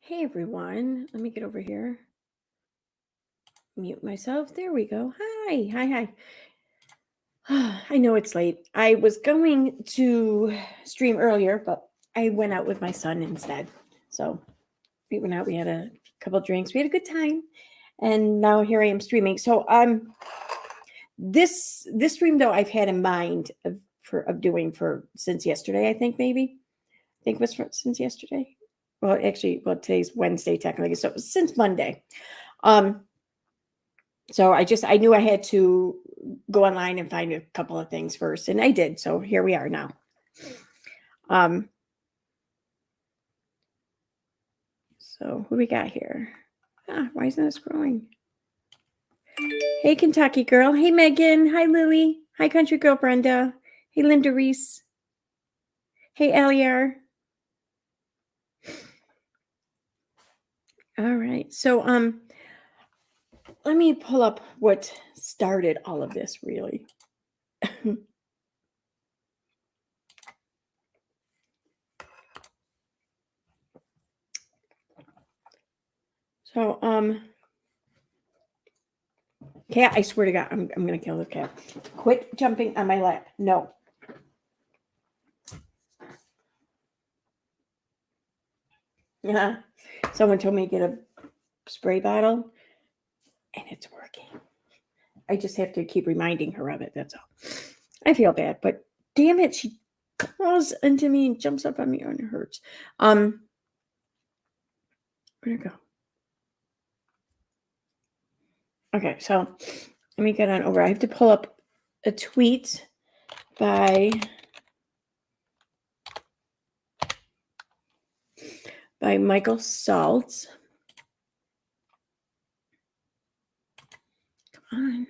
Hey everyone, let me get over here. Mute myself. There we go. Hi. I know it's late. I was going to stream earlier, but I went out with my son instead. So we went out, we had a couple drinks, we had a good time. And now here I am streaming. So this stream though I've had in mind of doing for since yesterday, I think maybe. I think it was since yesterday. Well, actually, today's Wednesday technically, so it was since Monday. So I knew I had to go online and find a couple of things first, and I did. So here we are now. So who we got here? Why isn't it scrolling? Hey, Kentucky girl. Hey, Megan. Hi, Lily. Hi, country girl Brenda. Hey, Linda Reese. Hey, Eliar. All right. So let me pull up what started all of this really. So cat, I swear to God, I'm gonna kill this cat. Quit jumping on my lap. No. Yeah. Someone told me to get a spray bottle, and it's working. I just have to keep reminding her of it. That's all. I feel bad, but damn it, she claws into me and jumps up on me, and it hurts. Where'd it go? Okay, so let me get on over. I have to pull up a tweet by Michael Saltz. Come on.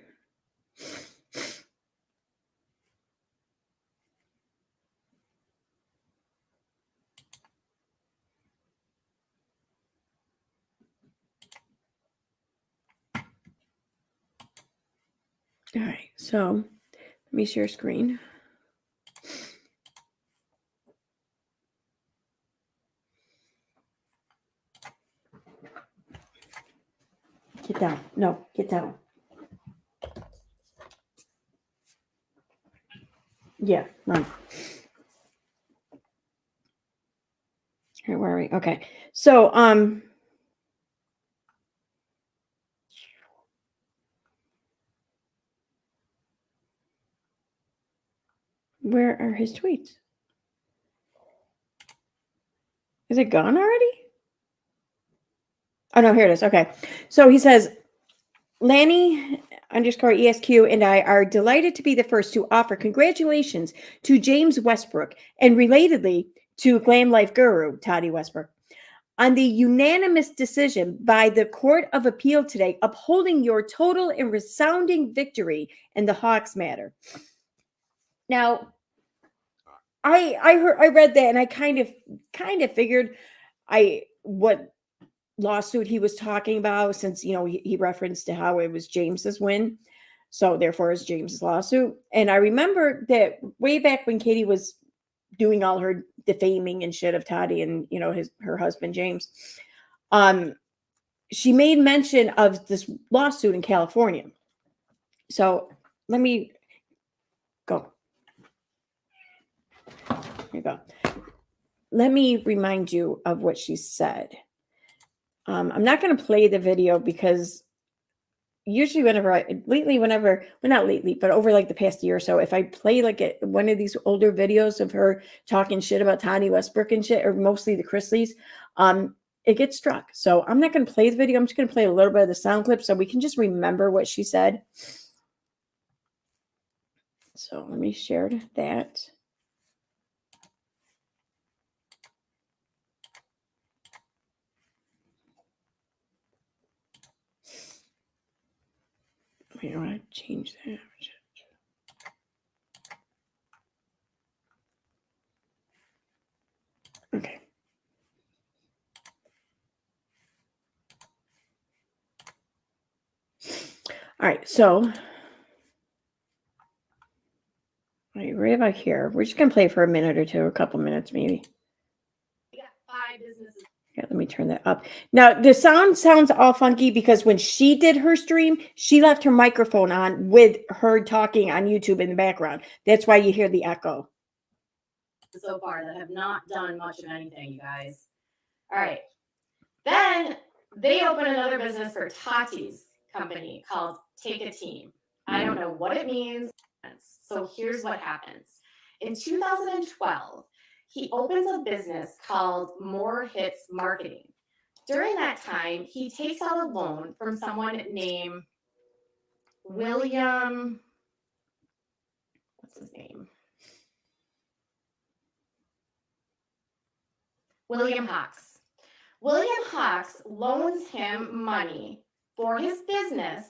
All right, so let me share screen. Get down. No, get down. Yeah, run. All right, where are we? Okay. So, where are his tweets? Is it gone already? Oh, no, here it is. Okay. So he says, Lanny _ ESQ and I are delighted to be the first to offer congratulations to James Westbrook and relatedly to Glam Life Guru, Toddy Westbrook, on the unanimous decision by the Court of Appeal today upholding your total and resounding victory in the Hawks matter. Now, I read that and I kind of figured what lawsuit he was talking about, since he referenced to how it was James's win, so therefore it's James's lawsuit. And I remember that way back when Katie was doing all her defaming and shit of Toddy and her husband James, she made mention of this lawsuit in California. So let me go. Here you go. Let me remind you of what she said. I'm not going to play the video because usually not lately, but over like the past year or so, if I play like one of these older videos of her talking shit about Toddy Westbrook and shit, or mostly the Chrisleys, it gets struck. So I'm not going to play the video. I'm just going to play a little bit of the sound clip so we can just remember what she said. So let me share that. I want to change that. Okay. All right. So right about here, we're just going to play for a minute or two, a couple minutes maybe. We got 5 businesses. Yeah, let me turn that up. Now, the sound sounds all funky because when she did her stream, she left her microphone on with her talking on YouTube in the background. That's why you hear the echo. So far that have not done much of anything, you guys. All right. Then they open another business for Tati's company called Take a Team. I don't know what it means. So here's what happens. In 2012, he opens a business called More Hits Marketing. During that time, he takes out a loan from someone named William. What's his name? William Hawks. William Hawks loans him money for his business,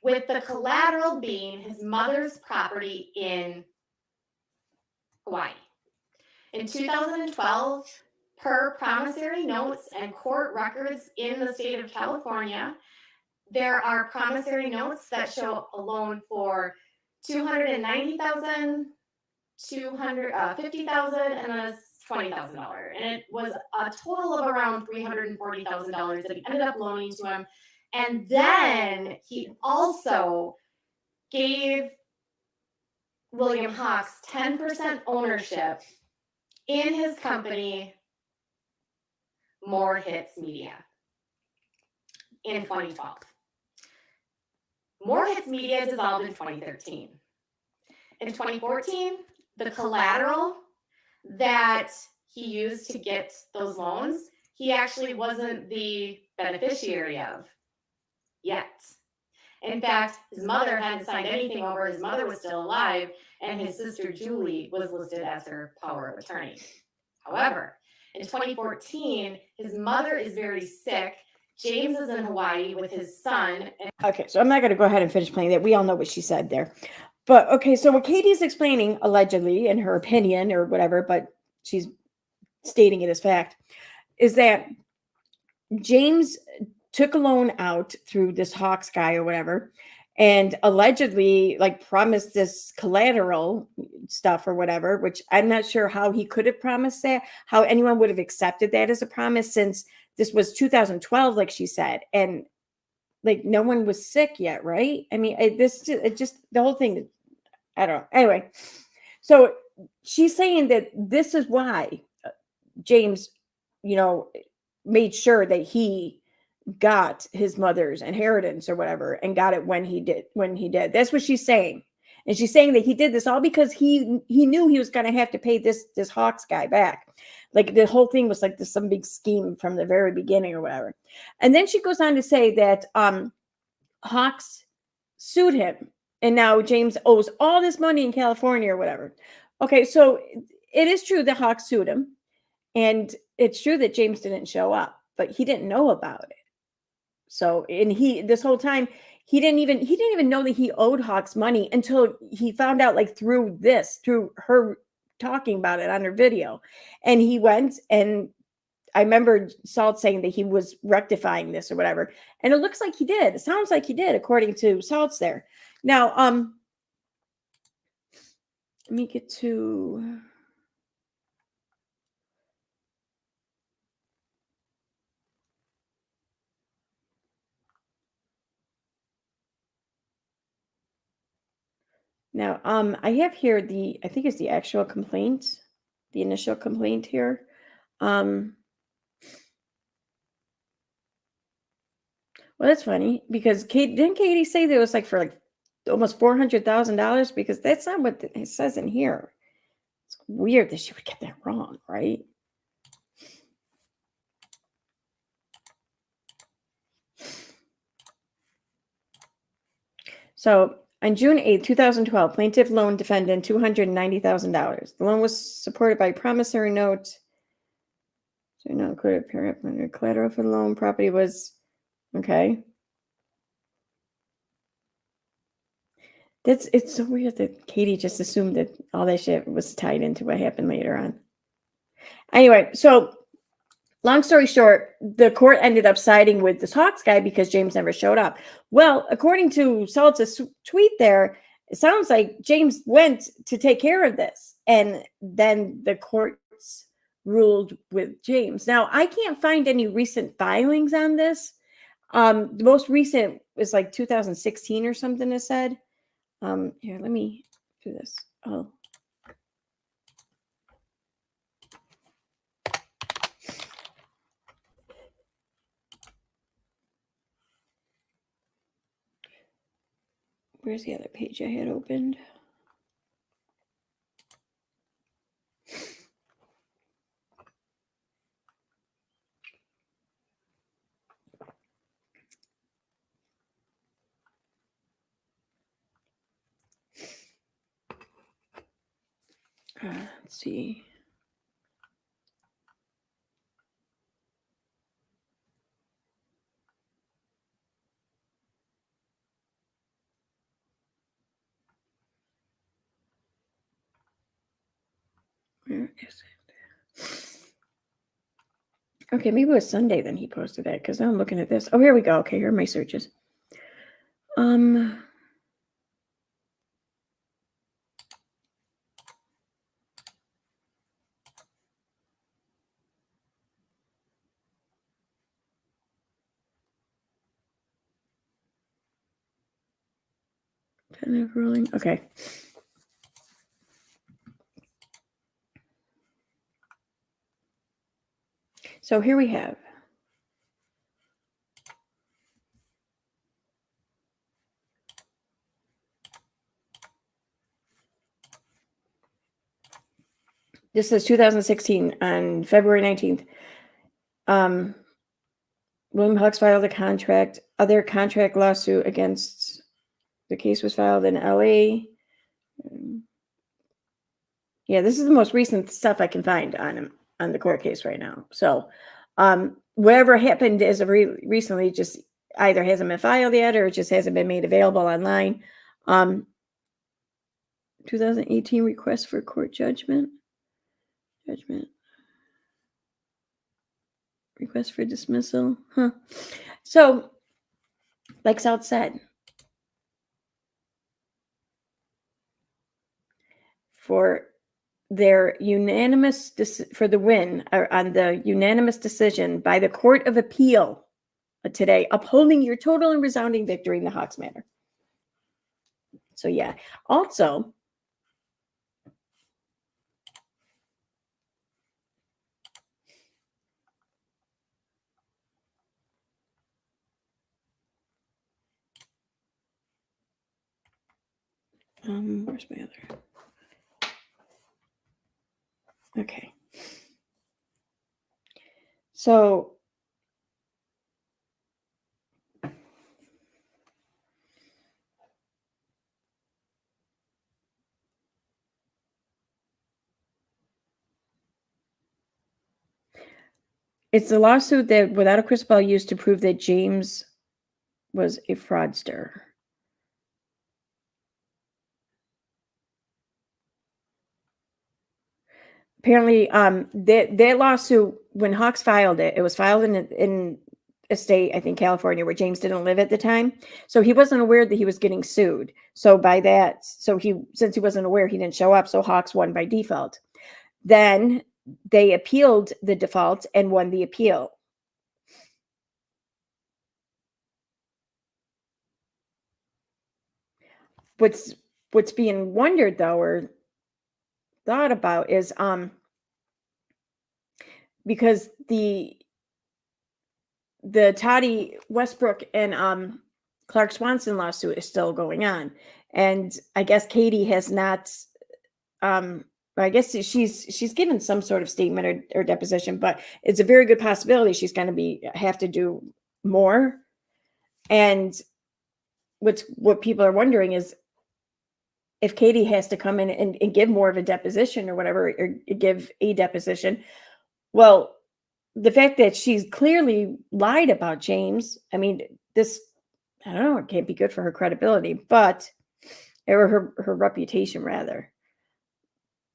with the collateral being his mother's property in Hawaii. In 2012, per promissory notes and court records in the state of California, there are promissory notes that show a loan for $290,000, $50,000, and a $20,000, and it was a total of around $340,000 that he ended up loaning to him. And then he also gave William Hawks 10% ownership in his company, More Hits Media, in 2012. More Hits Media dissolved in 2013. In 2014, the collateral that he used to get those loans, he actually wasn't the beneficiary of yet. In fact, his mother hadn't signed anything over. His mother was still alive, and his sister Julie was listed as her power of attorney. However, in 2014, his mother is very sick. James is in Hawaii with his son. Okay, so I'm not going to go ahead and finish playing that. We all know what she said there. But okay, so what Katie's explaining, allegedly, in her opinion or whatever, but she's stating it as fact, is that James took a loan out through this Hawks guy or whatever, and allegedly like promised this collateral stuff or whatever, which I'm not sure how he could have promised that, how anyone would have accepted that as a promise, since this was 2012, like she said, and like no one was sick yet, right? I mean, it just the whole thing, I don't know. Anyway, so she's saying that this is why James, made sure that he got his mother's inheritance or whatever and got it when he did. That's what she's saying. And she's saying that he did this all because he knew he was going to have to pay this Hawks guy back. Like the whole thing was like some big scheme from the very beginning or whatever. And then she goes on to say that Hawks sued him, and now James owes all this money in California or whatever. Okay, so it is true that Hawks sued him, and it's true that James didn't show up, but he didn't know about it. So, and this whole time, he didn't even know that he owed Hawks money until he found out, like through her talking about it on her video. And he went, and I remember Salt saying that he was rectifying this or whatever. And it looks like he did. It sounds like he did, according to Salt's there. Now, let me get to... Now, I have here I think it's the actual complaint, the initial complaint here. Well, that's funny because didn't Katie say that it was like for like almost $400,000? Because that's not what it says in here. It's weird that she would get that wrong, right? So on June 8, 2012, plaintiff loan defendant $290,000. The loan was supported by promissory note. So not included parent under collateral for the loan. Property was okay. It's so weird that Katie just assumed that all that shit was tied into what happened later on. Anyway, so long story short, the court ended up siding with this Hawks guy because James never showed up. Well, according to Salt's tweet there, it sounds like James went to take care of this. And then the courts ruled with James. Now, I can't find any recent filings on this. The most recent is like 2016 or something, it said. Here, let me do this. Oh. Where's the other page I had opened? Let's see. Where is it? Okay, maybe it was Sunday then he posted that, because now I'm looking at this. Oh, here we go. Okay, here are my searches. Kind of ruling. Okay. So here we have. This is 2016 on February 19th. William Hux filed a other contract lawsuit against, the case was filed in LA. Yeah, this is the most recent stuff I can find on him, on the court case right now. So whatever happened as of recently just either hasn't been filed yet or it just hasn't been made available online. 2018 request for court judgment. Request for dismissal. So, like South said, for their unanimous for the win on the unanimous decision by the Court of Appeal today, upholding your total and resounding victory in the Hawks matter. So yeah. Also, where's my other? Okay. So it's a lawsuit that without a crystal ball used to prove that James was a fraudster. Apparently, that lawsuit, when Hawks filed it, it was filed in a state, I think California, where James didn't live at the time. So he wasn't aware that he was getting sued. So by that, since he wasn't aware, he didn't show up. So Hawks won by default. Then they appealed the default and won the appeal. What's being wondered though, or thought about, is because the Toddy Westbrook and Clark Swanson lawsuit is still going on, and I guess Katie has not. I guess she's given some sort of statement or deposition, but it's a very good possibility she's going to have to do more. And what people are wondering is if Katie has to come in and give more of a deposition or whatever, or give a deposition. Well, the fact that she's clearly lied about James, I mean, this, I don't know, it can't be good for her credibility, but, or her reputation rather.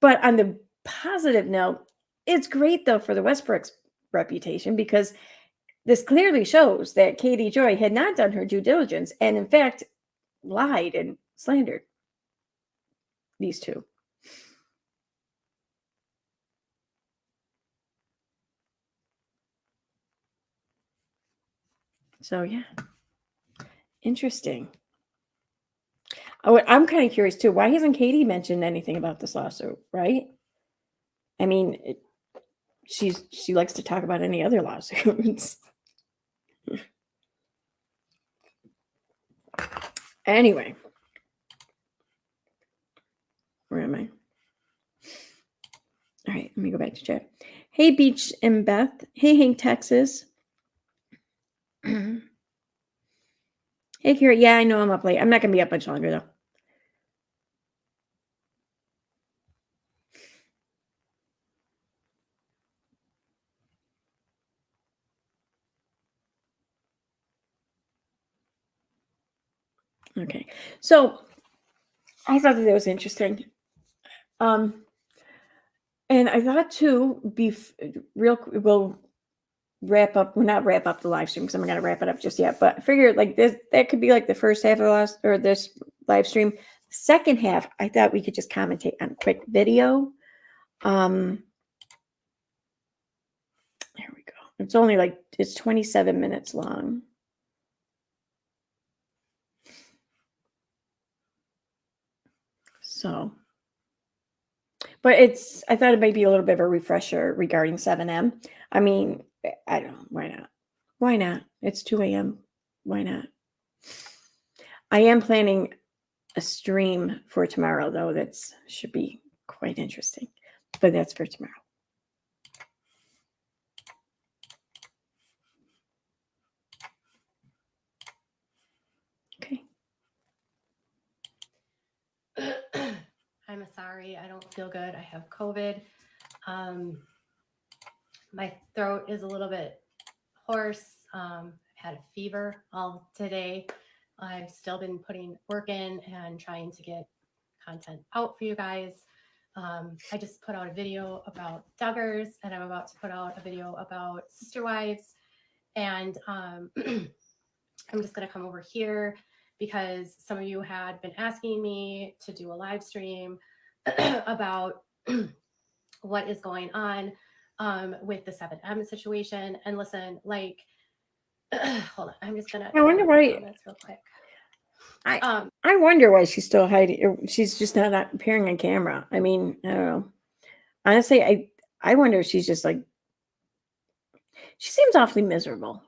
But on the positive note, it's great though for the Westbrook's reputation, because this clearly shows that Katie Joy had not done her due diligence and in fact lied and slandered these two. So yeah, interesting. Oh, I'm kind of curious too. Why hasn't Katie mentioned anything about this lawsuit? Right? I mean, she likes to talk about any other lawsuits. Anyway, where am I? All right, let me go back to chat. Hey, Beach and Beth. Hey, Hank, Texas. Hey, Kira. Yeah, I know I'm up late. I'm not gonna be up much longer though. Okay, so I thought that was interesting. And I thought too, we'll wrap up. We're not wrap up the live stream because I'm not gonna wrap it up just yet. But I figured like this, that could be like the first half of this live stream. Second half, I thought we could just commentate on a quick video. Here we go. It's only it's 27 minutes long. So, but I thought it might be a little bit of a refresher regarding 7M. I mean, I don't know. Why not? Why not? It's 2 a.m. Why not? I am planning a stream for tomorrow, though. That should be quite interesting. But that's for tomorrow. Okay. I'm sorry. I don't feel good. I have COVID. My throat is a little bit hoarse. I've had a fever all today. I've still been putting work in and trying to get content out for you guys. I just put out a video about Duggars, and I'm about to put out a video about Sister Wives. And I'm just going to come over here because some of you had been asking me to do a live stream about what is going on with the 7M situation. And listen, like, hold on, I'm just going to. I wonder why. That's real quick. I wonder why she's still hiding. Or she's just not appearing on camera. I mean, I don't know. Honestly, I wonder if she's just like. She seems awfully miserable.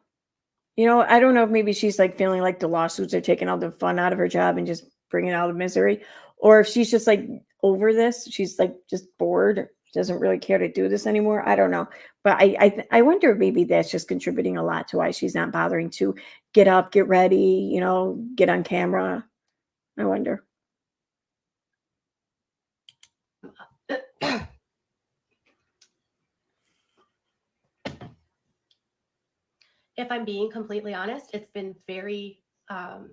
You know, I don't know if maybe she's like feeling like the lawsuits are taking all the fun out of her job and just bringing out the misery, or if she's just like over this. She's like just bored, doesn't really care to do this anymore. I don't know, but I wonder if maybe that's just contributing a lot to why she's not bothering to get up, get ready, you know, get on camera. I wonder. If I'm being completely honest, it's been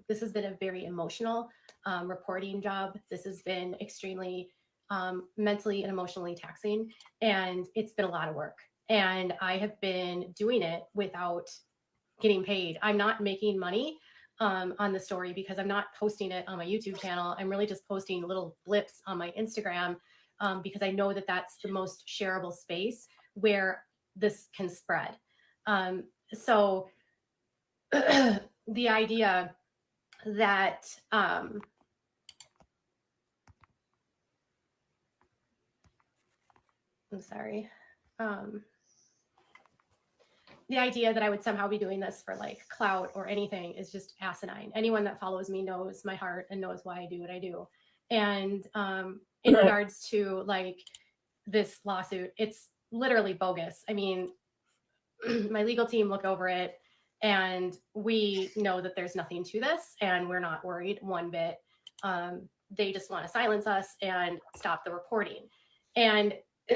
this has been a very emotional reporting job. This has been extremely mentally and emotionally taxing, and it's been a lot of work. And I have been doing it without getting paid. I'm not making money on the story because I'm not posting it on my YouTube channel. I'm really just posting little blips on my Instagram because I know that that's the most shareable space where this can spread. So the idea that I'm sorry. The idea that I would somehow be doing this for like clout or anything is just asinine. Anyone that follows me knows my heart and knows why I do what I do. And in regards to like this lawsuit, it's literally bogus. I mean, my legal team looked over it and we know that there's nothing to this and we're not worried one bit. They just want to silence us and stop the reporting. And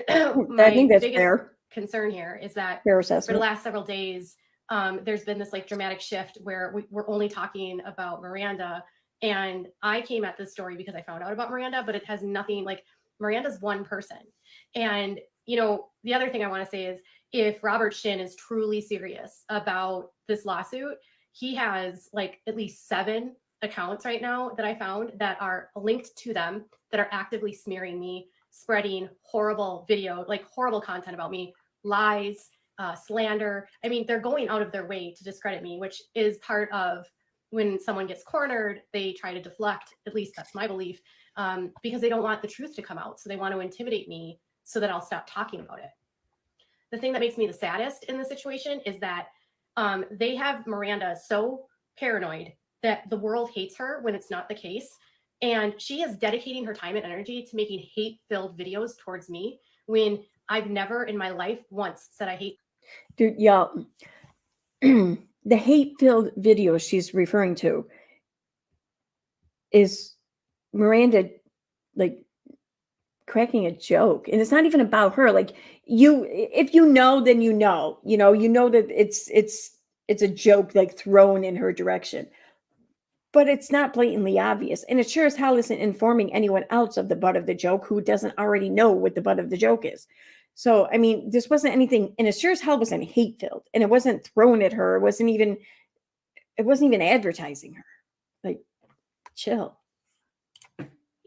I think that's fair. Concern here is that Fair for assessment. the last several days, there's been this like dramatic shift where we're only talking about Miranda. And I came at this story because I found out about Miranda, but it has nothing like Miranda's one person. And, you know, the other thing I want to say is if Robert Shin is truly serious about this lawsuit, he has like at least 7 accounts right now that I found that are linked to them that are actively smearing me, spreading horrible video, like horrible content about me, lies, slander. I mean, they're going out of their way to discredit me, which is part of when someone gets cornered, they try to deflect. At least that's my belief, because they don't want the truth to come out. So they want to intimidate me so that I'll stop talking about it. The thing that makes me the saddest in the situation is that they have Miranda so paranoid that the world hates her when it's not the case. And she is dedicating her time and energy to making hate-filled videos towards me when I've never in my life once said I hate. Dude, y'all, the hate-filled video she's referring to is Miranda, like, cracking a joke, and it's not even about her. Like, if you know, then you know that it's a joke, like, thrown in her direction, but it's not blatantly obvious, and it sure as hell isn't informing anyone else of the butt of the joke who doesn't already know what the butt of the joke is. So, I mean, this wasn't anything, and it sure as hell wasn't hate-filled, and it wasn't thrown at her. It wasn't even advertising her. Like, chill.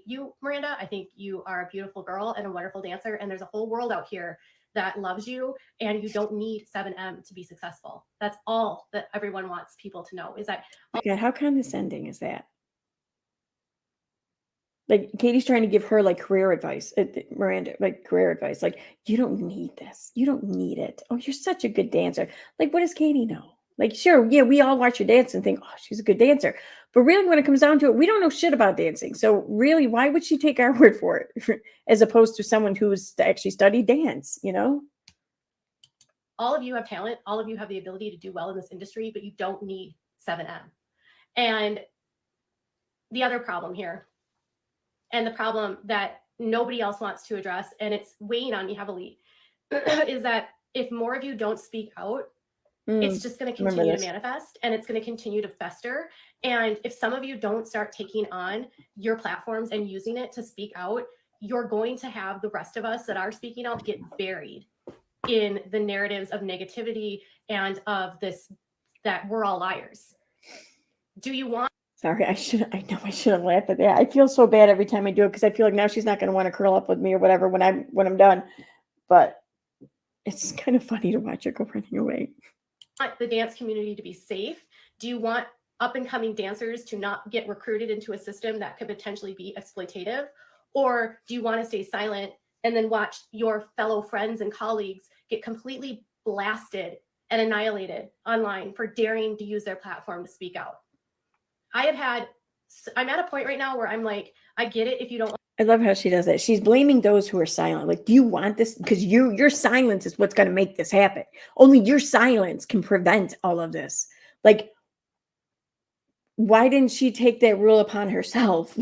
You, Miranda, I think you are a beautiful girl and a wonderful dancer, and there's a whole world out here that loves you, and you don't need 7M to be successful. That's all that everyone wants people to know, is that. Oh my God, how condescending is that? Like, Katie's trying to give her, like, career advice, Miranda, like, career advice. Like, you don't need this. You don't need it. Oh, you're such a good dancer. Like, what does Katie know? Like, sure, yeah, we all watch her dance and think, oh, she's a good dancer. But really, when it comes down to it, we don't know shit about dancing. So really, why would she take our word for it as opposed to someone who's actually studied dance, All of you have talent. All of you have the ability to do well in this industry, but you don't need 7M. And the other problem here, and the problem that nobody else wants to address, and it's weighing on me heavily, is that if more of you don't speak out, it's just going to continue to manifest, and it's going to continue to fester. And if some of you don't start taking on your platforms and using it to speak out, you're going to have the rest of us that are speaking out get buried in the narratives of negativity and of this, that we're all liars. Do you want? Sorry, I shouldn't laugh at that. I feel so bad every time I do it because I feel like now she's not going to want to curl up with me or whatever when I'm done. But it's kind of funny to watch her go running away. The dance community to be safe? Do you want up and coming dancers to not get recruited into a system that could potentially be exploitative? Or do you want to stay silent and then watch your fellow friends and colleagues get completely blasted and annihilated online for daring to use their platform to speak out? I'm at a point right now where I'm like, I get it if you don't. I love how she does that. She's blaming those who are silent. Like, do you want this? Because your silence is what's going to make this happen. Only your silence can prevent all of this. Like, why didn't she take that rule upon herself?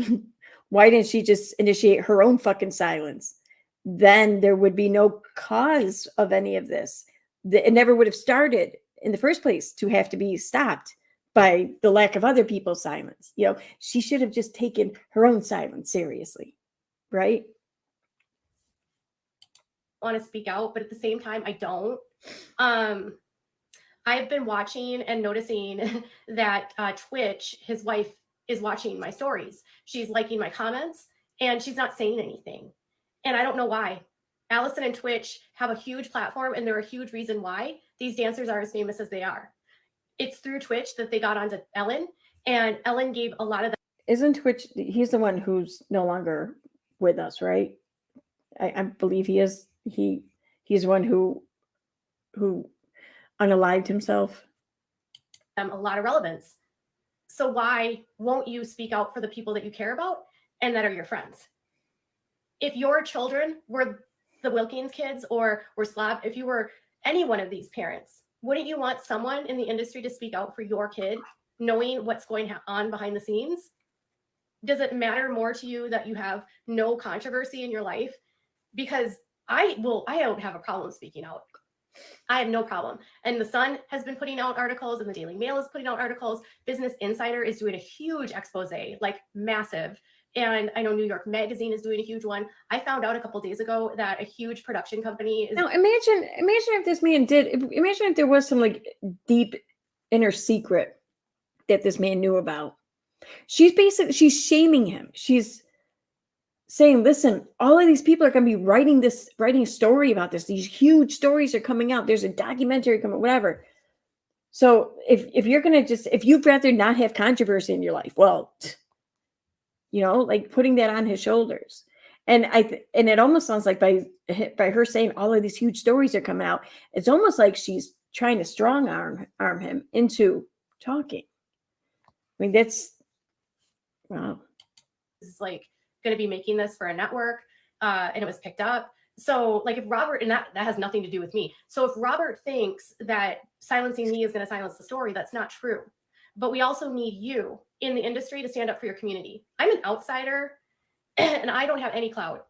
Why didn't she just initiate her own fucking silence? Then there would be no cause of any of this. It never would have started in the first place to have to be stopped by the lack of other people's silence. She should have just taken her own silence seriously. Right? Want to speak out, but at the same time, I don't. I've been watching and noticing that Twitch, his wife, is watching my stories. She's liking my comments, and she's not saying anything. And I don't know why. Allison and Twitch have a huge platform, and they're a huge reason why these dancers are as famous as they are. It's through Twitch that they got onto Ellen, and Ellen gave a lot of that. Isn't Twitch, he's the one who's no longer with us, right? I believe he is. He's one who unalived himself. A lot of relevance. So why won't you speak out for the people that you care about and that are your friends? If your children were the Wilkins kids or were Slav, if you were any one of these parents, wouldn't you want someone in the industry to speak out for your kid, knowing what's going on behind the scenes? Does it matter more to you that you have no controversy in your life? Because I don't have a problem speaking out. I have no problem. And the Sun has been putting out articles, and the Daily Mail is putting out articles. Business Insider is doing a huge expose, like massive. And I know New York Magazine is doing a huge one. I found out a couple days ago that a huge production company is. Now imagine if this man imagine if there was some like deep inner secret that this man knew about. She's shaming him. She's saying, listen, all of these people are going to be writing a story about this. These huge stories are coming out. There's a documentary coming, whatever. So if you're going to if you'd rather not have controversy in your life, well, like putting that on his shoulders. And and it almost sounds like by her saying all of these huge stories are coming out, it's almost like she's trying to strong arm him into talking. I mean, that's, wow. Is like going to be making this for a network, and it was picked up. So like if Robert, and that has nothing to do with me. So if Robert thinks that silencing me is going to silence the story, that's not true. But we also need you in the industry to stand up for your community. I'm an outsider and I don't have any clout.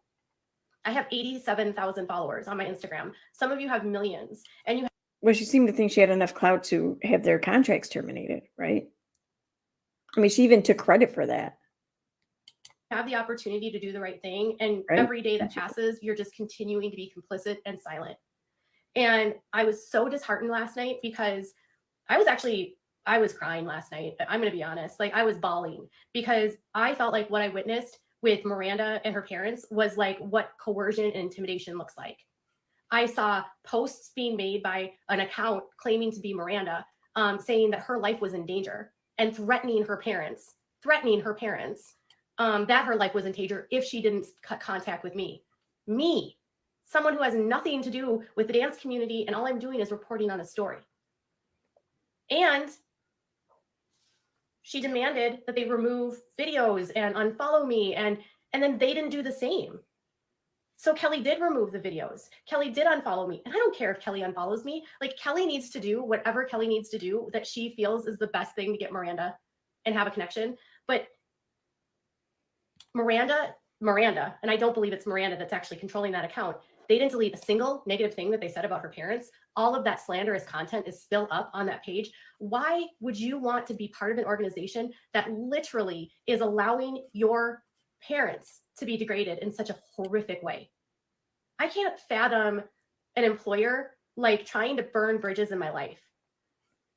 I have 87,000 followers on my Instagram. Some of you have millions, and you Well, she seemed to think she had enough clout to have their contracts terminated, right? I mean, she even took credit for that. have the opportunity to do the right thing. And Right. every day that passes, you're just continuing to be complicit and silent. And I was so disheartened last night because I was crying last night. I'm going to be honest. Like I was bawling because I felt like what I witnessed with Miranda and her parents was like what coercion and intimidation looks like. I saw posts being made by an account claiming to be Miranda, saying that her life was in danger and threatening her parents that her life was in danger if she didn't cut contact with me, someone who has nothing to do with the dance community, and all I'm doing is reporting on a story. And she demanded that they remove videos and unfollow me, and then they didn't do the same. So Kelly did remove the videos. Kelly did unfollow me. And I don't care if Kelly unfollows me. Like Kelly needs to do whatever Kelly needs to do that she feels is the best thing to get Miranda and have a connection. But Miranda, and I don't believe it's Miranda that's actually controlling that account. They didn't delete a single negative thing that they said about her parents. All of that slanderous content is still up on that page. Why would you want to be part of an organization that literally is allowing your parents to be degraded in such a horrific way? I can't fathom an employer like trying to burn bridges in my life.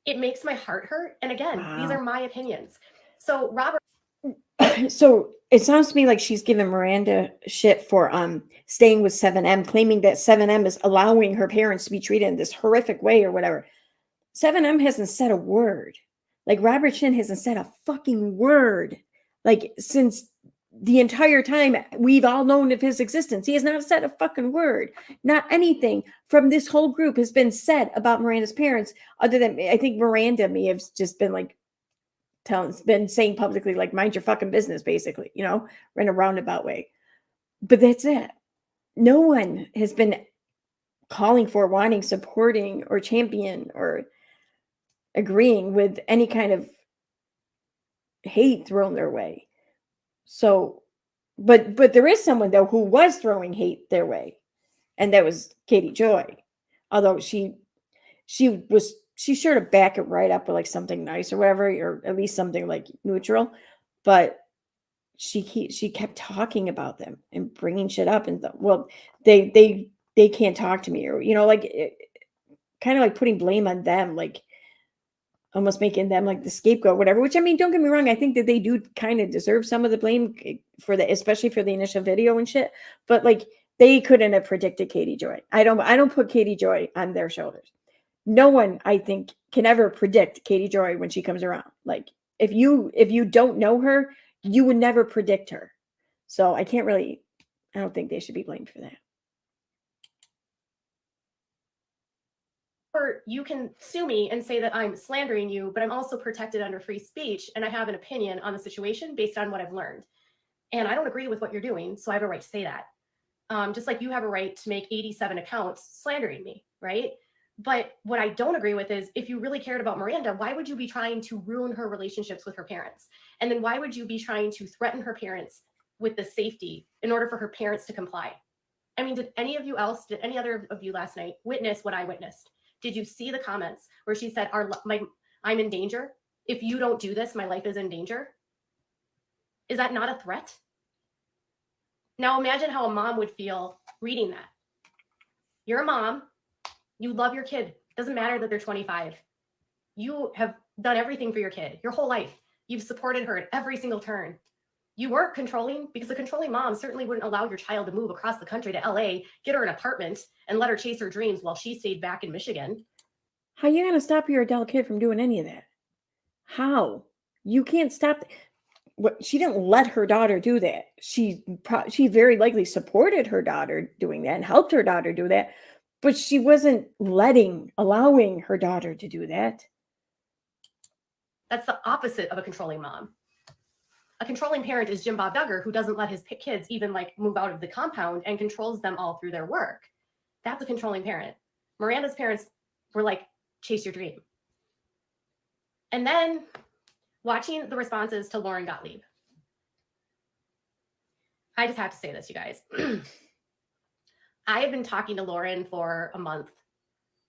It makes my heart hurt. And again, These are my opinions. So Robert. So it sounds to me like she's giving Miranda shit for staying with 7M, claiming that 7M is allowing her parents to be treated in this horrific way or whatever. 7M hasn't said a word. Like Robert Shin hasn't said a fucking word. Like since the entire time we've all known of his existence, he has not said a fucking word. Not anything from this whole group has been said about Miranda's parents, other than I think Miranda may have just been like been saying publicly, like, mind your fucking business, basically, in a roundabout way. But that's it. No one has been calling for, wanting, supporting, or champion, or agreeing with any kind of hate thrown their way. So, but there is someone though who was throwing hate their way, and that was Katie Joy. Although she sure to back it right up with like something nice or whatever, or at least something like neutral. But she kept talking about them and bringing shit up, and well, they can't talk to me, or kind of like putting blame on them, like almost making them like the scapegoat, whatever. Which, I mean, don't get me wrong, I think that they do kind of deserve some of the blame for especially for the initial video and shit. But like they couldn't have predicted Katie Joy. I don't put Katie Joy on their shoulders. No one, I think, can ever predict Katie Joy when she comes around. Like if you don't know her, you would never predict her. So I don't think they should be blamed for that. Or you can sue me and say that I'm slandering you, but I'm also protected under free speech, and I have an opinion on the situation based on what I've learned. And I don't agree with what you're doing, so I have a right to say that. Just like you have a right to make 87 accounts slandering me, right? But what I don't agree with is if you really cared about Miranda, why would you be trying to ruin her relationships with her parents? And then why would you be trying to threaten her parents with the safety in order for her parents to comply? I mean, did any other of you last night witness what I witnessed? Did you see the comments where she said, I'm in danger? If you don't do this, my life is in danger? Is that not a threat? Now imagine how a mom would feel reading that. You're a mom. You love your kid. Doesn't matter that they're 25. You have done everything for your kid your whole life. You've supported her at every single turn. You weren't controlling, because a controlling mom certainly wouldn't allow your child to move across the country to LA, get her an apartment, and let her chase her dreams while she stayed back in Michigan. How are you going to stop your adult kid from doing any of that? How? You can't stop. What, she didn't let her daughter do that. She very likely supported her daughter doing that and helped her daughter do that, but she wasn't allowing her daughter to do that. That's the opposite of a controlling mom. A controlling parent is Jim Bob Duggar, who doesn't let his kids even like move out of the compound and controls them all through their work. That's a controlling parent. Miranda's parents were like, chase your dream. And then watching the responses to Lauren Gottlieb. I just have to say this, you guys. I have been talking to Lauren for a month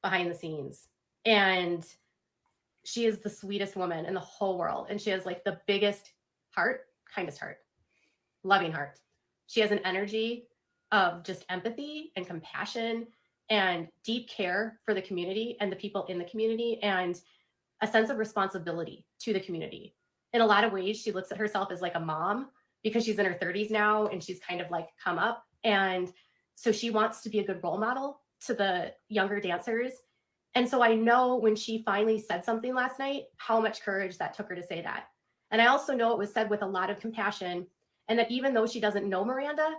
behind the scenes, and she is the sweetest woman in the whole world. And she has like the biggest heart, kindest heart, loving heart. She has an energy of just empathy and compassion and deep care for the community and the people in the community, and a sense of responsibility to the community. In a lot of ways, she looks at herself as like a mom, because she's in her 30s now and she's kind of like come up. And so she wants to be a good role model to the younger dancers. And so I know when she finally said something last night, how much courage that took her to say that. And I also know it was said with a lot of compassion, and that even though she doesn't know Miranda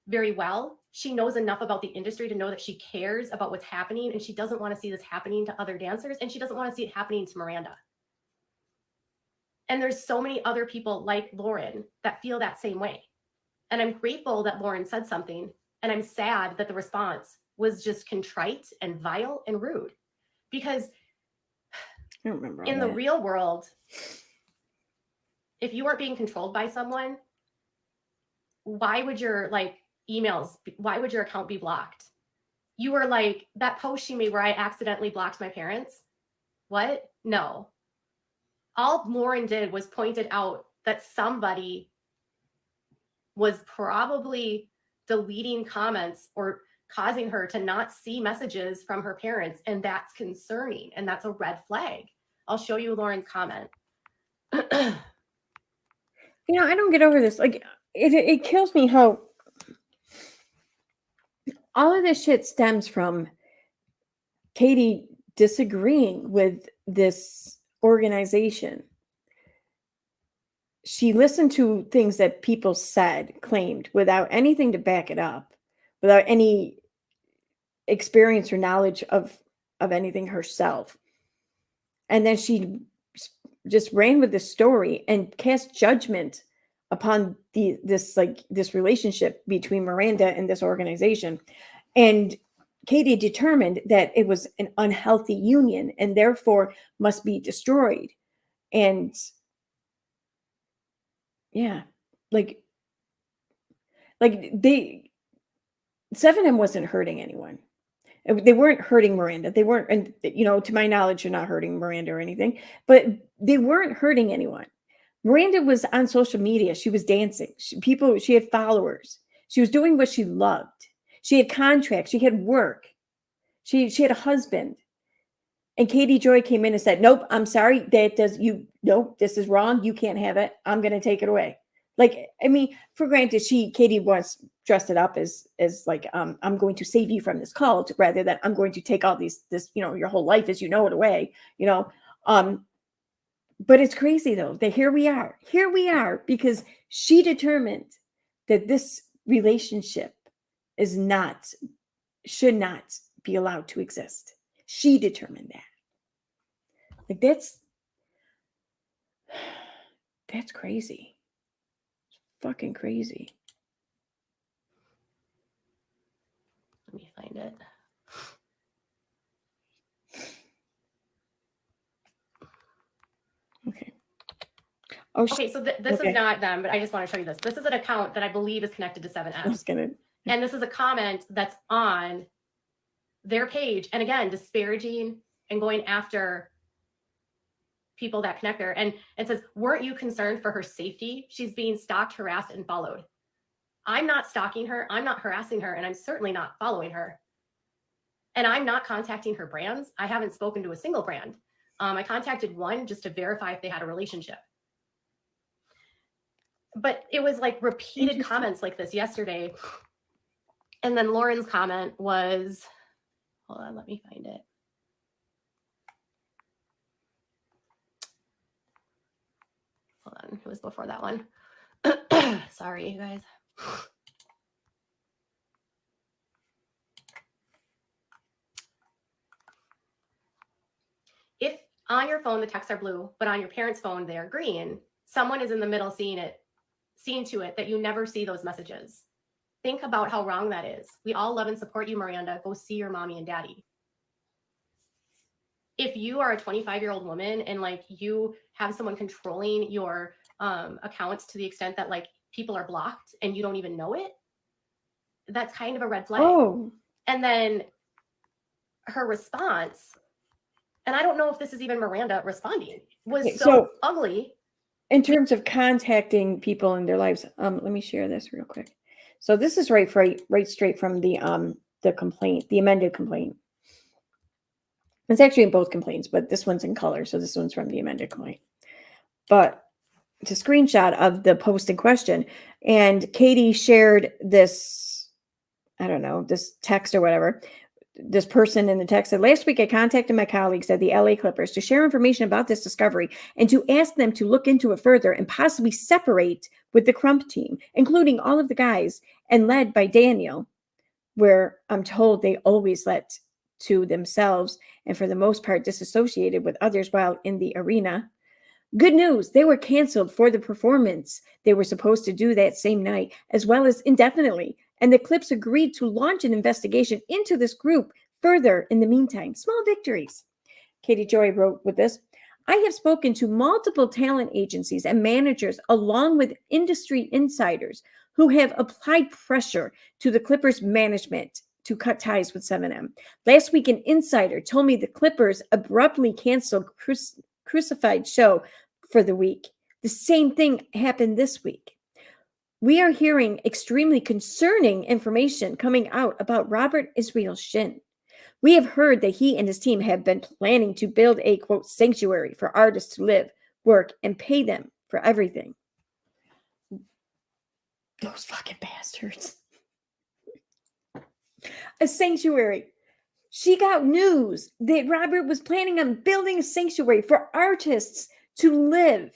very well, she knows enough about the industry to know that she cares about what's happening, and she doesn't want to see this happening to other dancers, and she doesn't want to see it happening to Miranda. And there's so many other people like Lauren that feel that same way. And I'm grateful that Lauren said something, and I'm sad that the response was just contrite and vile and rude. Because I don't remember in the real world, if you weren't being controlled by someone, why would your emails, why would your account be blocked? You were like, that post she made where I accidentally blocked my parents. What? No. All Lauren did was pointed out that somebody was probably deleting comments or causing her to not see messages from her parents. And that's concerning. And that's a red flag. I'll show you Lauren's comment. I don't get over this. Like, it kills me how all of this shit stems from Katie disagreeing with this organization. She listened to things that people claimed, without anything to back it up, without any experience or knowledge of anything herself. And then she just ran with this story and cast judgment upon this relationship between Miranda and this organization. And Katie determined that it was an unhealthy union and therefore must be destroyed. And yeah, like 7M wasn't hurting anyone. They weren't hurting Miranda. They weren't, and to my knowledge, you're not hurting Miranda or anything, but they weren't hurting anyone. Miranda was on social media. She was dancing. She had followers. She was doing what she loved. She had contracts. She had work. She had a husband. And Katie Joy came in and said, nope, I'm sorry. Nope, this is wrong. You can't have it. I'm going to take it away. For granted, Katie once dressed it up as I'm going to save you from this cult, rather than I'm going to take all this, your whole life as you know it away, but it's crazy though, that here we are because she determined that this relationship should not be allowed to exist. She determined that. That's crazy. Fucking crazy. Let me find it. Okay. Okay, so this is not them, but I just want to show you this. This is an account that I believe is connected to 7M. And this is a comment that's on their page. And again, disparaging and going after people that connect her. And it says, weren't you concerned for her safety? She's being stalked, harassed, and followed. I'm not stalking her. I'm not harassing her. And I'm certainly not following her. And I'm not contacting her brands. I haven't spoken to a single brand. I contacted one just to verify if they had a relationship. But it was like repeated Interesting. comments like this yesterday. And then Lauren's comment was, hold on, let me find it. Hold on, it was before that one. Sorry, you guys. If on your phone the texts are blue, but on your parents' phone they are green, someone is in the middle seeing to it that you never see those messages. Think about how wrong that is. We all love and support you, Miranda. Go see your mommy and daddy. If you are a 25-year-old woman and like you have someone controlling your accounts to the extent that like people are blocked and you don't even know it, that's kind of a red flag. Oh, And then her response, and I don't know if this is even Miranda responding, was Okay, so so- ugly. in terms of contacting people in their lives, let me share this real quick. So this is right straight from the complaint, the amended complaint. It's actually in both complaints, but this one's in color, so this one's from the amended complaint. But it's a screenshot of the post in question, and Katie shared this, I don't know, this text or whatever. This person in the text said, last week I contacted my colleagues at the LA Clippers to share information about this discovery and to ask them to look into it further and possibly separate with the Crump team, including all of the guys and led by Daniel, where I'm told they always let to themselves and for the most part disassociated with others while in the arena. Good news, they were canceled for the performance they were supposed to do that same night, as well as indefinitely. And the Clips agreed to launch an investigation into this group further in the meantime. Small victories. Katie Joy wrote with this, I have spoken to multiple talent agencies and managers along with industry insiders who have applied pressure to the Clippers management to cut ties with 7M. Last week, an insider told me the Clippers abruptly canceled Crucified show for the week. The same thing happened this week. We are hearing extremely concerning information coming out about Robert Israel Shin. We have heard that he and his team have been planning to build a, quote, sanctuary for artists to live, work, and pay them for everything. Those fucking bastards. A sanctuary. She got news that Robert was planning on building a sanctuary for artists to live.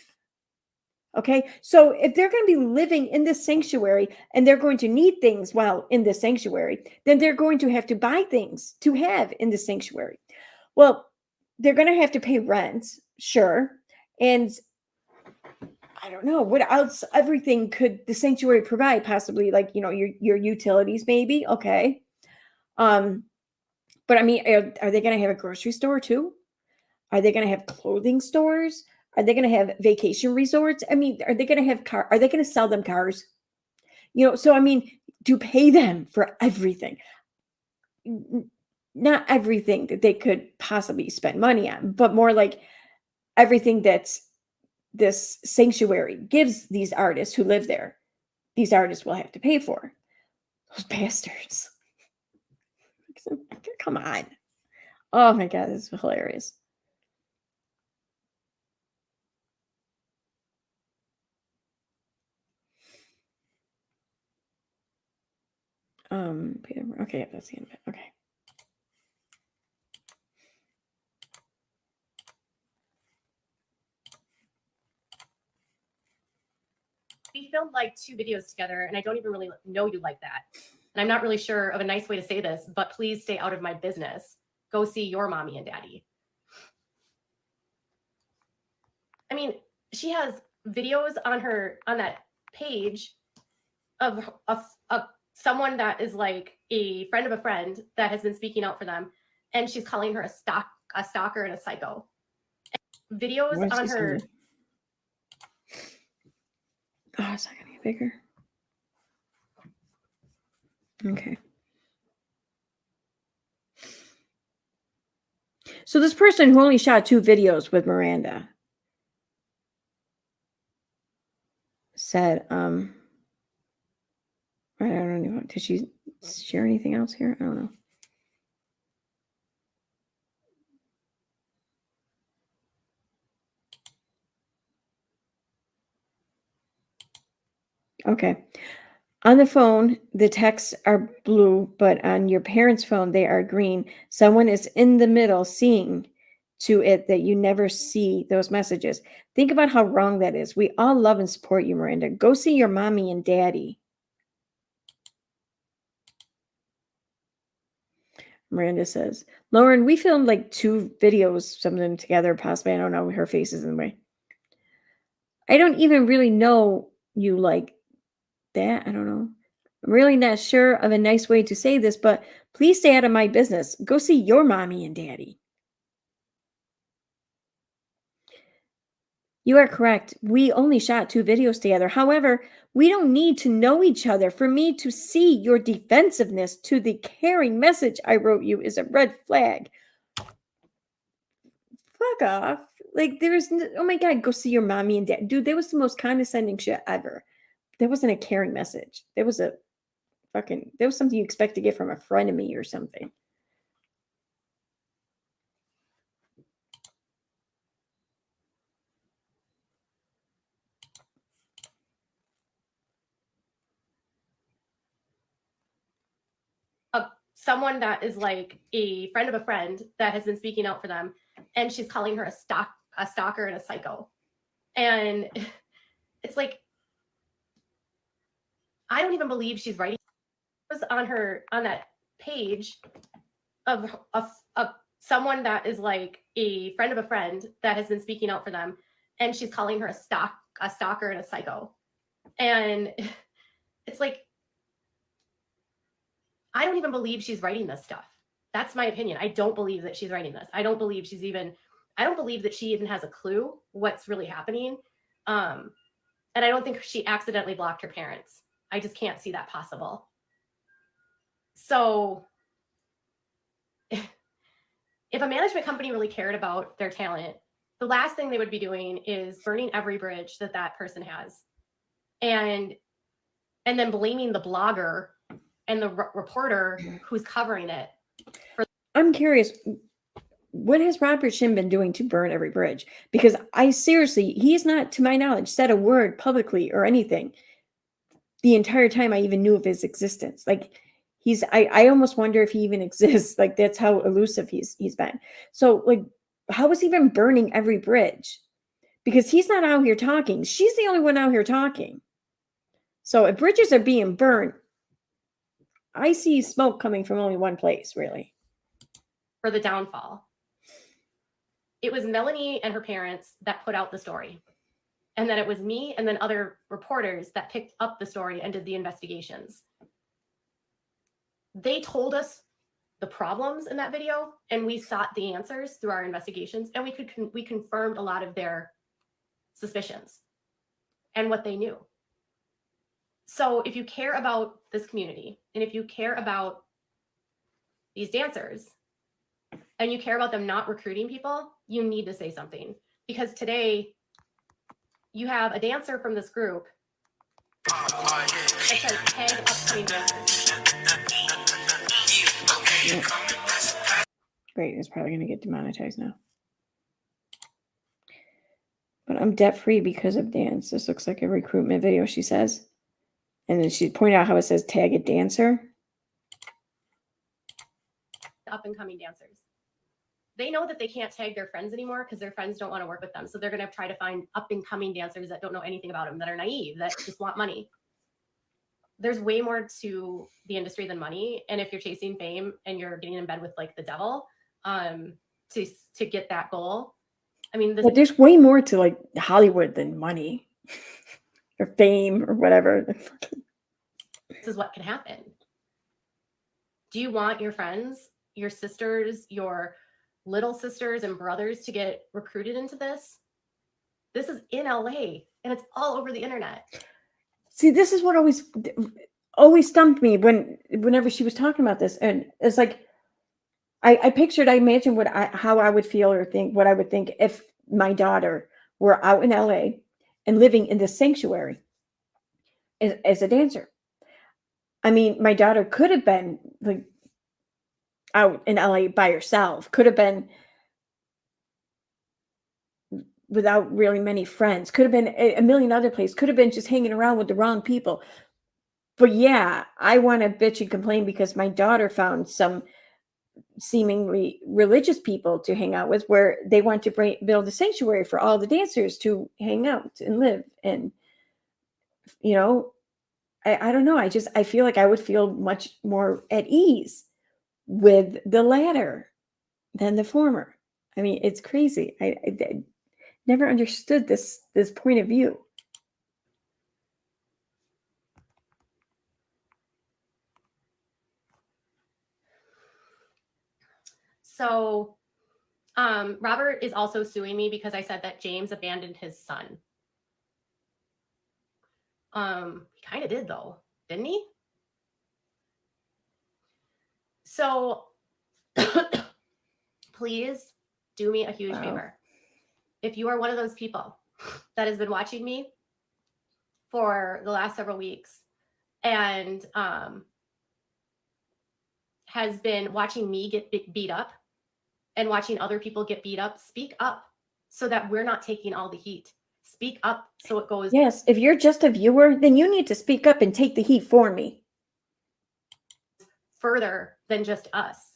Okay, so if they're going to be living in this sanctuary and they're going to need things while in the sanctuary, then they're going to have to buy things to have in the sanctuary. Well, they're going to have to pay rent, sure. And I don't know what else everything could the sanctuary provide, possibly like, you know, your utilities, maybe. Okay. But I mean, are they going to have a grocery store too? Are they going to have clothing stores? Are they going to have vacation resorts? I mean, are they going to have are they going to sell them cars? You know, so I mean, to pay them for everything, not everything that they could possibly spend money on, but more like everything that this sanctuary gives these artists who live there. These artists will have to pay for. Those bastards. Come on. Oh my God, this is hilarious. Okay, that's the end of it. Okay. We filmed like 2 videos together, and I don't even really know you like that. And I'm not really sure of a nice way to say this, but please stay out of my business. Go see your mommy and daddy. I mean, she has videos on that page of someone that is like a friend of a friend that has been speaking out for them, and she's calling her a stalker and a psycho. And videos on her. Oh, it's not gonna get bigger. Okay. So this person who only shot 2 videos with Miranda said, I don't know. Did she share anything else here? I don't know. Okay. On the phone, the texts are blue, but on your parents' phone, they are green. Someone is in the middle seeing to it that you never see those messages. Think about how wrong that is. We all love and support you, Miranda. Go see your mommy and daddy. Miranda says, Lauren, we filmed like 2 videos, some of them together, possibly. I don't know. Her face is in the way. I don't even really know you like that. I don't know. I'm really not sure of a nice way to say this, but please stay out of my business. Go see your mommy and daddy. You are correct. We only shot 2 videos together. However, we don't need to know each other for me to see your defensiveness to the caring message I wrote you is a red flag. Fuck off. Like, oh my God, go see your mommy and dad. Dude, that was the most condescending shit ever. That wasn't a caring message. That was something you expect to get from a friend of me or something. Someone that is like a friend of a friend that has been speaking out for them, and she's calling her a stalker and a psycho. And it's like, I don't even believe she's writing. It was on that page of someone that is like a friend of a friend that has been speaking out for them, and she's calling her a stalker and a psycho. And it's like, I don't even believe she's writing this stuff. That's my opinion. I don't believe that she's writing this. I don't believe she even has a clue what's really happening. And I don't think she accidentally blocked her parents. I just can't see that possible. So if a management company really cared about their talent, the last thing they would be doing is burning every bridge that person has. And then blaming the blogger and the reporter who's covering it. I'm curious, what has Robert Shin been doing to burn every bridge? Because he's not, to my knowledge, said a word publicly or anything the entire time I even knew of his existence. Like, I almost wonder if he even exists. Like, that's how elusive he's been. So, like, how has he been burning every bridge? Because he's not out here talking. She's the only one out here talking. So if bridges are being burned, I see smoke coming from only one place, really. For the downfall. It was Melanie and her parents that put out the story. And then it was me and then other reporters that picked up the story and did the investigations. They told us the problems in that video, and we sought the answers through our investigations, and we confirmed a lot of their suspicions and what they knew. So if you care about this community, and if you care about these dancers, and you care about them not recruiting people, you need to say something. Because today, you have a dancer from this group that says tag upcoming dancers. Great, it's probably going to get demonetized now. But I'm debt-free because of dance. This looks like a recruitment video, she says. And then she pointed out how it says tag a dancer. Up-and-coming dancers. They know that they can't tag their friends anymore because their friends don't want to work with them. So they're going to try to find up-and-coming dancers that don't know anything about them, that are naive, that just want money. There's way more to the industry than money. And if you're chasing fame and you're getting in bed with like the devil to get that goal, I mean, but there's way more to like Hollywood than money or fame or whatever. This is what can happen. Do you want your friends, your sisters, your little sisters and brothers to get recruited into this? This is in LA and it's all over the internet. See, this is what always stumped me whenever she was talking about this. And it's like, I imagined how I would feel or think, what I would think if my daughter were out in LA and living in this sanctuary as a dancer. I mean, my daughter could have been like out in LA by herself, could have been without really many friends. Could have been a million other places. Could have been just hanging around with the wrong people. But yeah, I want to bitch and complain because my daughter found some seemingly religious people to hang out with, where they want to build a sanctuary for all the dancers to hang out and live. And you know, I don't know. I feel like I would feel much more at ease with the latter than the former. I mean, it's crazy. I never understood this point of view. So Robert is also suing me because I said that James abandoned his son. He kind of did though, didn't he? So please do me a huge favor. If you are one of those people that has been watching me for the last several weeks and has been watching me get beat up and watching other people get beat up, speak up so that we're not taking all the heat. Speak up so it goes. Yes, if you're just a viewer, then you need to speak up and take the heat for me. Further than just us.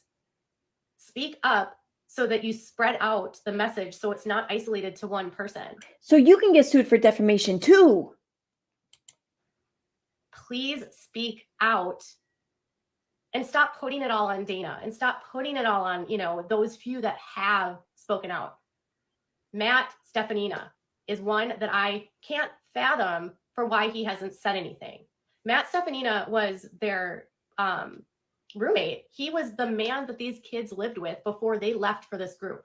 Speak up so that you spread out the message so it's not isolated to one person. So you can get sued for defamation too. Please speak out and stop putting it all on Dana and stop putting it all on, those few that have spoken out. Matt Stefanina is one that I can't fathom for why he hasn't said anything. Matt Stefanina was their roommate. He was the man that these kids lived with before they left for this group.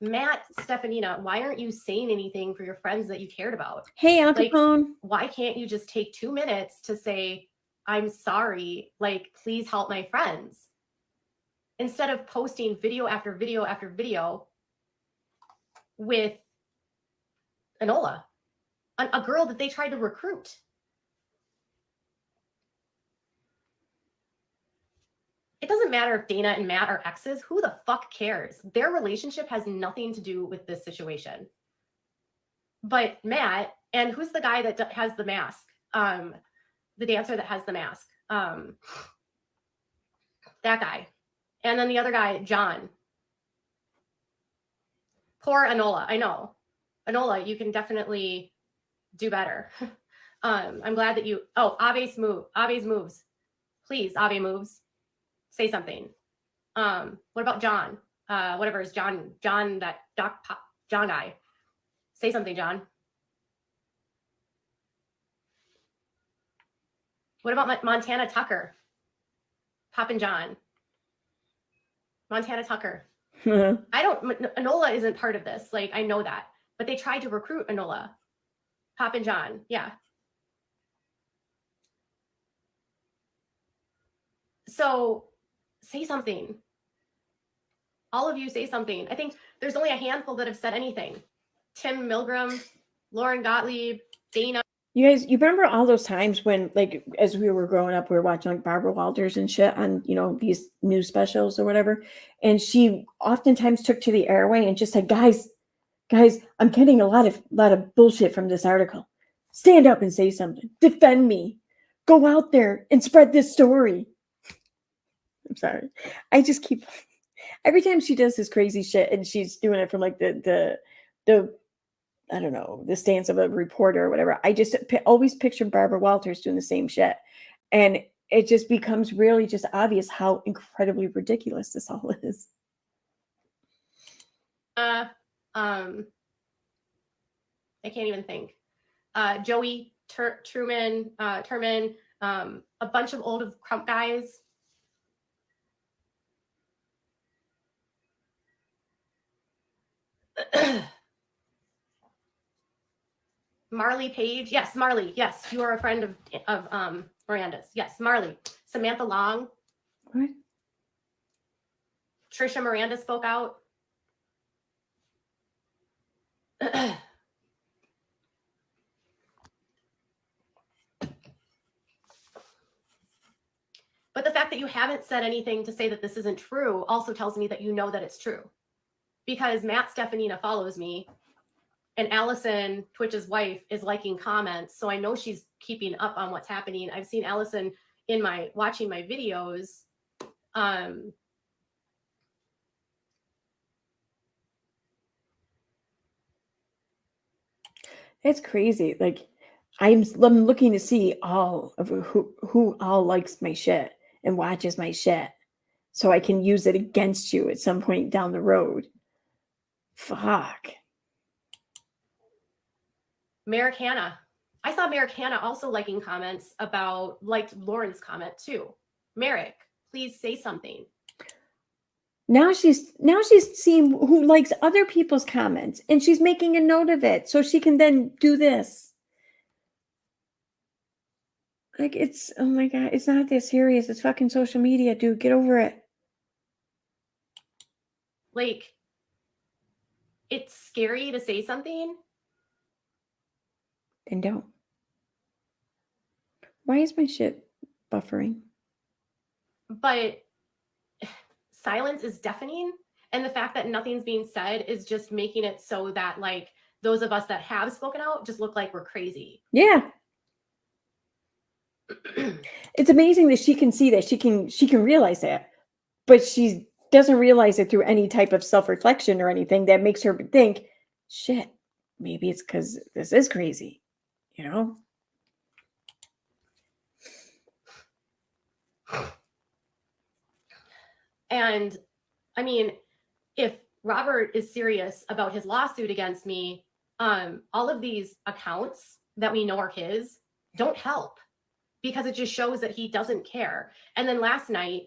Matt Stefanina, why aren't you saying anything for your friends that you cared about? Hey, Al Capone. Why can't you just take 2 minutes to say, I'm sorry, please help my friends? Instead of posting video after video after video with Enola, a girl that they tried to recruit. It doesn't matter if Dana and Matt are exes. Who the fuck cares? Their relationship has nothing to do with this situation. But Matt, and who's the guy that has the mask? The dancer that has the mask. That guy. And then the other guy, John. Poor Enola. I know. Enola, you can definitely do better. I'm glad that you... Oh, Abe's moves. Please, Abe moves. Say something. What about John? Whatever is John, that John guy. Say something, John. What about Montana Tucker? Poppin' John. Montana Tucker. Enola isn't part of this. I know that. But they tried to recruit Enola. Poppin' John. Yeah. So say something. All of you say something. I think there's only a handful that have said anything. Tim Milgram, Lauren Gottlieb, Dana. You guys, you remember all those times when, as we were growing up, we were watching Barbara Walters and shit on, these news specials or whatever. And she oftentimes took to the airway and just said, guys, I'm getting a lot of bullshit from this article. Stand up and say something. Defend me. Go out there and spread this story. I'm sorry. I just keep, every time she does this crazy shit and she's doing it from the I don't know, the stance of a reporter or whatever. I just always picture Barbara Walters doing the same shit. And it just becomes really just obvious how incredibly ridiculous this all is. I can't even think. Joey Turman, a bunch of old Crump guys. Marley Page. Yes, Marley. Yes, you are a friend of Miranda's. Yes, Marley. Samantha Long. What? Trisha Miranda spoke out. But the fact that you haven't said anything to say that this isn't true also tells me that you know that it's true. Because Matt Stefanina follows me And Allison, Twitch's wife, is liking comments. So I know she's keeping up on what's happening. I've seen Allison watching my videos. It's crazy. Like I'm looking to see all of who all likes my shit and watches my shit, so I can use it against you at some point down the road. Fuck. Merrick Hannah. I saw Merrick Hannah also liking comments liked Lauren's comment too. Merrick, please say something. Now she's seeing who likes other people's comments, and she's making a note of it so she can then do this. Like, it's, oh my God, it's not that serious. It's fucking social media, dude. Get over it. Like, it's scary to say something. Then don't. Why is my shit buffering? But silence is deafening. And the fact that nothing's being said is just making it so that, like, those of us that have spoken out just look like we're crazy. Yeah. It's amazing that she can see that. She can realize that. But she doesn't realize it through any type of self-reflection or anything that makes her think, shit, maybe it's because this is crazy, you know? And I mean, if Robert is serious about his lawsuit against me, all of these accounts that we know are his don't help, because it just shows that he doesn't care. And then last night,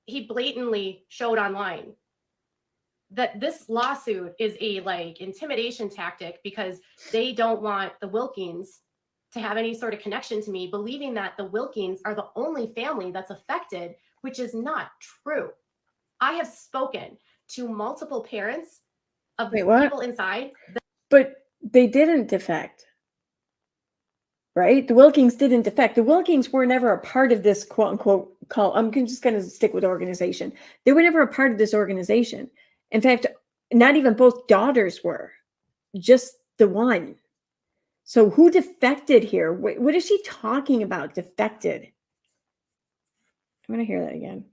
he blatantly showed online that this lawsuit is a intimidation tactic because they don't want the Wilkins to have any sort of connection to me, believing that the Wilkins are the only family that's affected, which is not true. I have spoken to multiple parents of people inside. But they didn't defect, right? The Wilkins didn't defect. The Wilkins were never a part of this quote unquote call. I'm just going to stick with organization. They were never a part of this organization. In fact, not even both daughters were, just the one. So who defected here? What is she talking about? Defected. I'm going to hear that again.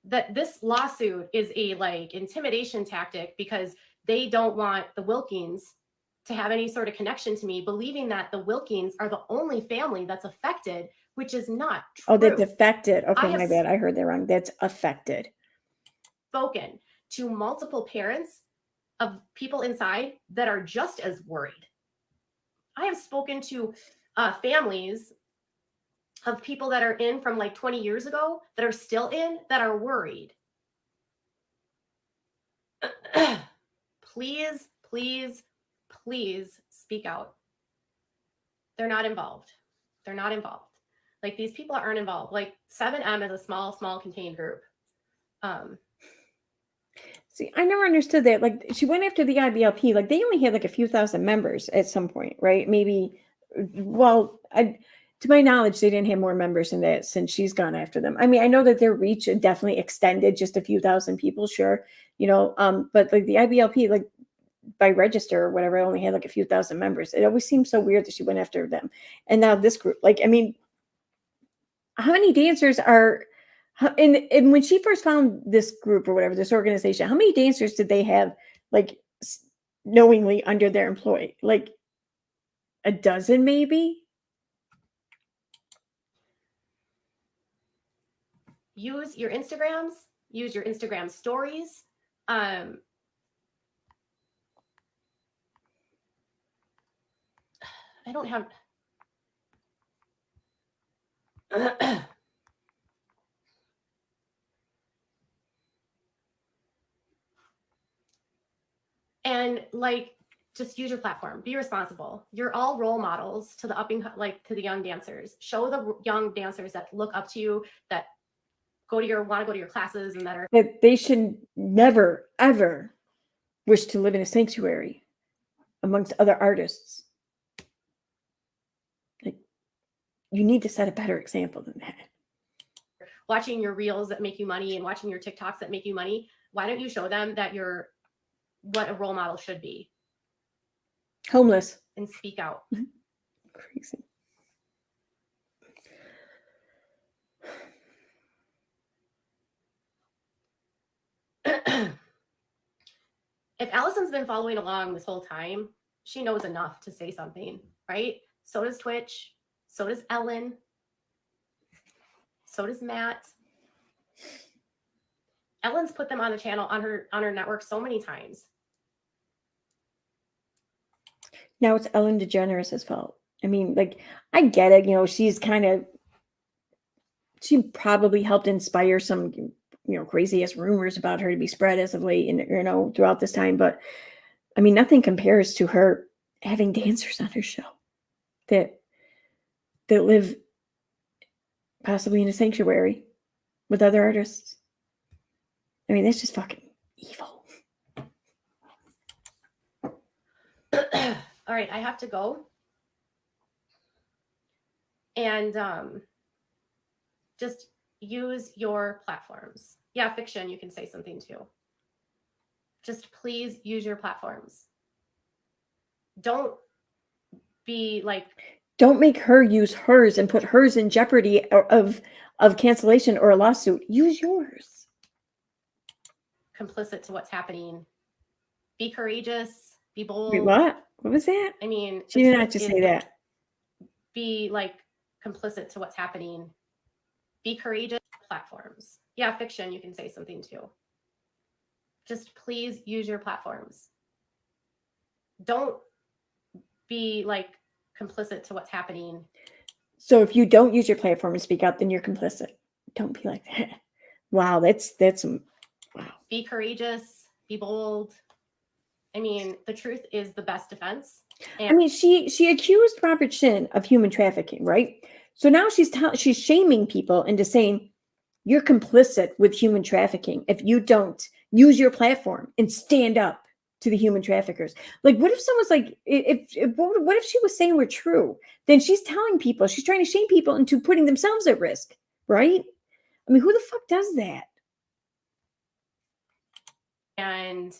That this lawsuit is a intimidation tactic because they don't want the Wilkins to have any sort of connection to me, believing that the Wilkins are the only family that's affected, which is not true. Oh, that defected. Okay, my bad. I heard that wrong. That's affected. Spoken to multiple parents of people inside that are just as worried. I have spoken to families of people that are in from 20 years ago that are still in, that are worried. Please, please, please speak out. They're not involved. They're not involved. These people aren't involved. 7M is a small contained group. See, I never understood that. She went after the IBLP. They only had a few thousand members at some point, right? Maybe, well, to my knowledge, they didn't have more members than that since she's gone after them. I mean, I know that their reach definitely extended just a few thousand people, sure, but the IBLP, by register or whatever, only had a few thousand members. It always seems so weird that she went after them. And now this group, I mean, how many dancers are, and when she first found this group or whatever, this organization, how many dancers did they have knowingly under their employ? A dozen maybe? Use your Instagrams, use your Instagram stories. I don't have. And just use your platform. Be responsible. You're all role models to the to the young dancers. Show the young dancers that look up to you, that want to go to your classes, and that they should never ever wish to live in a sanctuary amongst other artists. You need to set a better example than that. watching your reels that make you money and watching your TikToks that make you money, why don't you show them that you're what a role model should be Homeless. and speak out? Crazy. If Allison's been following along this whole time, she knows enough to say something, right? So does Twitch. So does Ellen. So does Matt. Ellen's put them on the channel on her network so many times. Now it's Ellen DeGeneres' fault. I mean, like, I get it. You know, she probably helped inspire some, crazy-ass rumors about her to be spread as of late and, throughout this time. But, I mean, nothing compares to her having dancers on her show that live possibly in a sanctuary with other artists. I mean, that's just fucking evil. All right, I have to go. And just use your platforms. Yeah, fiction, you can say something too. Just please use your platforms. Don't be like, don't make her use hers and put hers in jeopardy of cancellation or a lawsuit. Use yours. complicit to what's happening. Be courageous, be bold. Wait, what? What was that? I mean, She did not just say that. Be like complicit to what's happening. Be courageous. Platforms. Yeah, fiction, you can say something too. Just please use your platforms. Don't be like complicit to what's happening. So if you don't use your platform and speak out, then you're complicit. Don't be like that. Wow, that's wow. Be courageous, be bold. I mean, the truth is the best defense. And I mean, she accused Robert Shin of human trafficking, right? So now she's shaming people into saying you're complicit with human trafficking if you don't use your platform and stand up to the human traffickers. Like, what if someone's like, what if she was saying we're true? Then she's telling people, she's trying to shame people into putting themselves at risk, right? I mean, who the fuck does that? And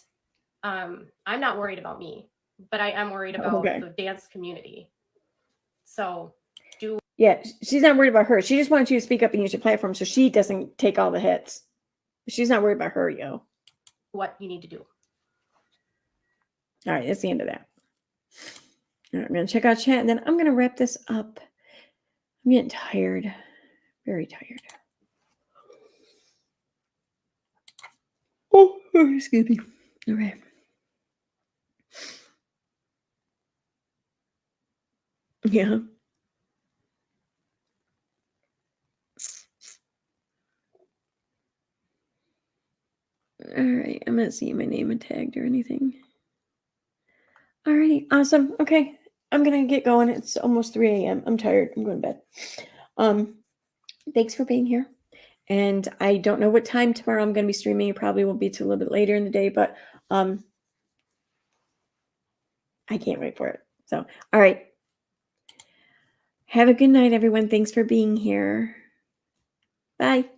I'm not worried about me, but I am worried about the dance community. So yeah, she's not worried about her. She just wants you to speak up and use your platform so she doesn't take all the hits. She's not worried about her, yo. What you need to do. All right, that's the end of that. All right, I'm going to check out chat, and then I'm going to wrap this up. I'm getting tired. Very tired. Oh, excuse me. All right. Yeah. All right. I'm not seeing my name tagged or anything. All righty. Awesome. Okay. I'm going to get going. It's almost 3 a.m. I'm tired. I'm going to bed. Thanks for being here. And I don't know what time tomorrow I'm going to be streaming. It probably will be a little bit later in the day, but I can't wait for it. So, all right. Have a good night, everyone. Thanks for being here. Bye.